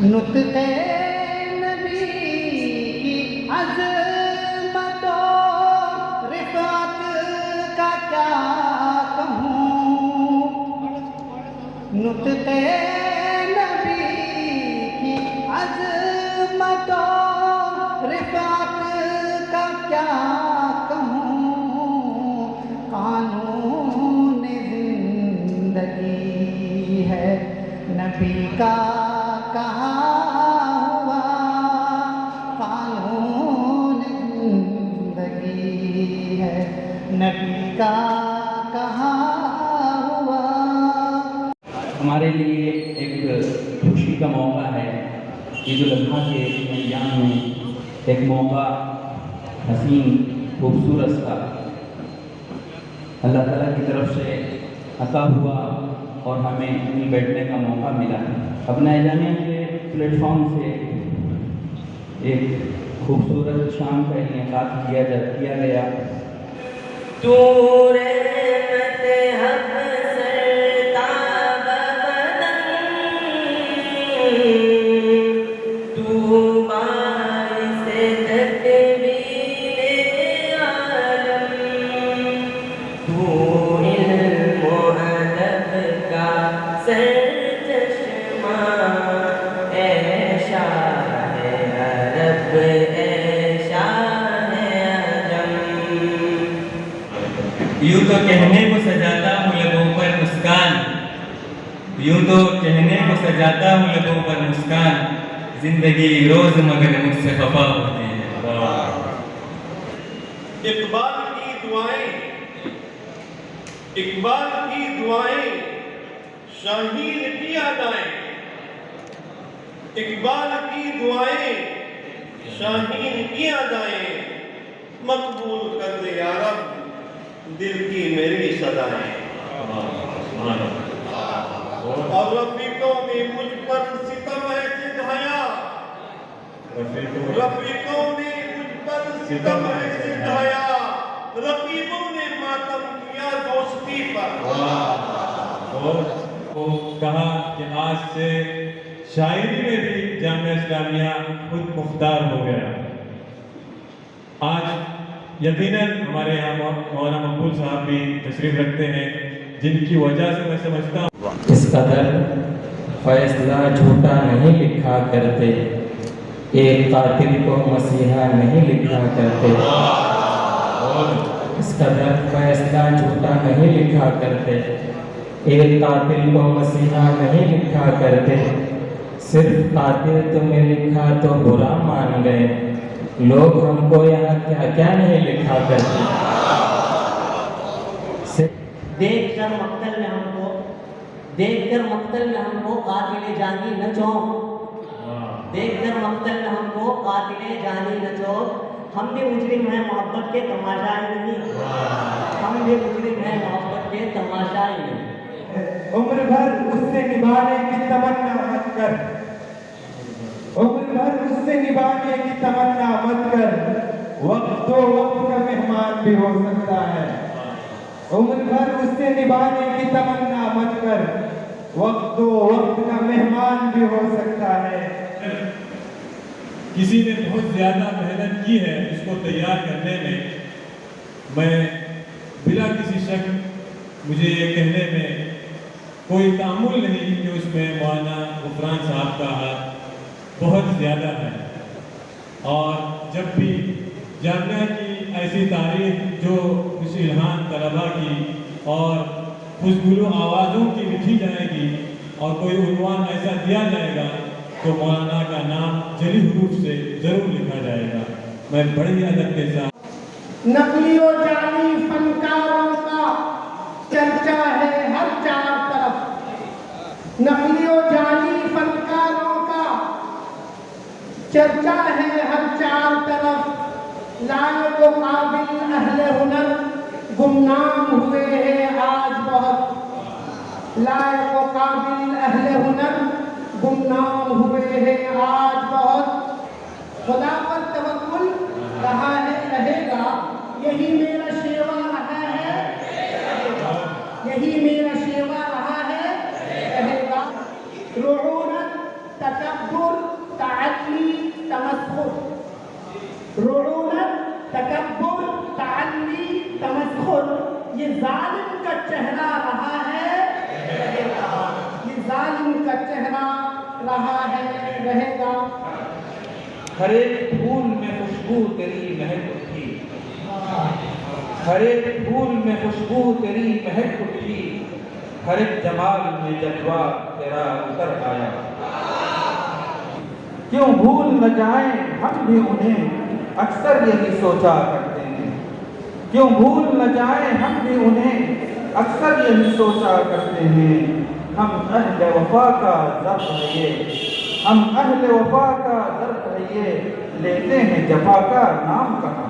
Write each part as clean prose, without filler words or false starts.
نطق نبی کی عظمت و رفعت کا کیا کہوں، نطق نبی کی عظمت و رفعت کا کیا کہوں، قانون زندگی ہے نبی کا کہاں ہوا، قانون زندگی ہے نبی کا کہاں ہوا۔ ہمارے لیے ایک خوشی کا موقع ہے، عید الاضحیٰ کے ایام میں ایک موقع حسین خوبصورت کا اللہ تعالیٰ کی طرف سے عطا ہوا اور ہمیں یہیں بیٹھنے کا موقع ملا۔ اپنا اعلامیہ کے پلیٹ فارم سے ایک خوبصورت شام کا انعقاد کیا گیا۔ یوں تو کہنے کو سجاتا ہوں لبوں پر مسکان، یوں تو کہنے کو سجاتا ہوں لبوں پر مسکان، زندگی روز مگر مجھ سے خفا ہوتی ہے۔ اقبال کی دعائیں، اقبال کی دعائیں شاہین کی ادائیں، اقبال کی دعائیں شاہین کی ادائیں، مقبول کر دے یا رب دل کی میری صدائیں۔ اور رفیقوں نے مجھ پر ستم ایسے ڈھایا، رفیقوں نے مجھ پر ستم ایسے ڈھایا، رقیبوں نے ماتم کیا دوستی پر۔ وہ کہا کہ آج سے شاعری میں بھی جامعہ اسلامیہ خود مختار ہو گیا۔ آج یقیناً ہمارے یہاں مولانا مقبول صاحب بھی تشریف رکھتے ہیں، جن کی وجہ سے میں سمجھتا ہوں اس قدر فیصلہ جھوٹا نہیں لکھا کرتے، ایک قاتل کو مسیحا نہیں لکھا کرتے، اس قدر فیصلہ جھوٹا نہیں لکھا کرتے، ایک قاتل کو مسیحا نہیں لکھا کرتے، صرف قاتل تمہیں لکھا تو برا مان گئے، لوگ ہم کو یہاں کیا کیا نہیں لکھا کرتے۔ دیکھ کر مقتل میں ہم کو قاتل جانی نہ چونک، دیکھ کر مقتل میں ہم کو قاتل جانی نہ چونک، ہم بھی مجرم ہیں محبت کے تماشائی نہیں، ہم بھی مجرم ہیں محبت کے تماشائی نہیں۔ عمر بھر اس سے نبھانے کی تمنا مت کر، عمر بھر اس سے نبھانے کی تمنا مت کر، وقت تو وقت کا مہمان بھی ہو سکتا ہے، عمر بھر اس سے نبھانے کی تمنا مت کر، وقت تو وقت کا مہمان بھی ہو سکتا ہے۔ کسی نے بہت زیادہ محنت کی ہے اس کو تیار کرنے میں بلا کسی شک مجھے یہ کہنے میں کوئی تعامل نہیں کہ اس میں مولانا غفران صاحب کا ہاتھ بہت زیادہ ہے۔ اور جب بھی جامعہ کی ایسی تاریخ جو اس الہان طلباء کی اور خوشگلو آوازوں کی لکھی جائے گی اور کوئی عنوان ایسا دیا جائے گا تو مولانا کا نام جلی حروف سے ضرور لکھا جائے گا۔ میں بڑی ادب کے ساتھ نقلی و جعلی فنکاروں کا چرچا ہے ہر چار طرف، نقلی و جعلی فنکاروں کا چرچا ہے ہر چار طرف، لائق و قابل اہل ہنر گمنام ہوئے ہیں آج بہت، لائق و قابل اہل ہنر گمنام ہوئے ہیں آج بہت، خدا پر توکل رہا ہے رہے گا، یہی میرا شیوا رہا ہے، یہی میرا شیوا رہا ہے رہے گا، رعونت تکبر ظالم کا چہرہ رہا ہے، یہ ظالم کا چہرہ رہا ہے، رہے گا۔ ہر ایک پھول میں خوشبو تیری مہک اٹھی، ہر ایک پھول میں خوشبو تیری مہک اٹھی، ہر ایک جمال میں جلوہ تیرا اتر آیا۔ کیوں بھول نہ جائیں ہم بھی انہیں، اکثر یہی سوچا کرتے ہیں۔ کیوں بھول نہ جائیں ہم بھی انہیں، اکثر یہی سوچا کرتے ہیں۔ ہم اہل وفا کا ضرب ہے یہ، ہم اہل وفا کا ضرب ہے یہ، لیتے ہیں جفا کا نام کہاں۔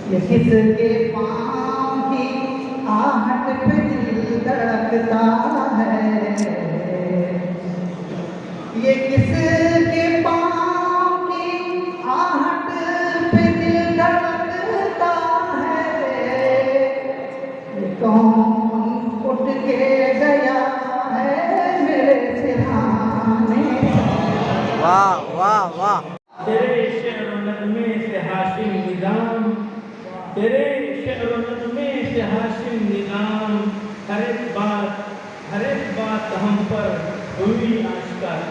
یہ کس کے پاؤں کی آہٹ پہ دل دھڑکتا ہے، یہ کس کے پاؤں کی آہٹ پہ دل دھڑکتا ہے، یہ کون اٹھ کے گیا ہے میرے سرہانے۔ واہ واہ واہ۔ تیرے شعر و نغمے سے ہاشم نظام، تیرے شعر و نغمے سے ہاشم نظام، ہر ایک بات ہم پر ہوئی آشکار۔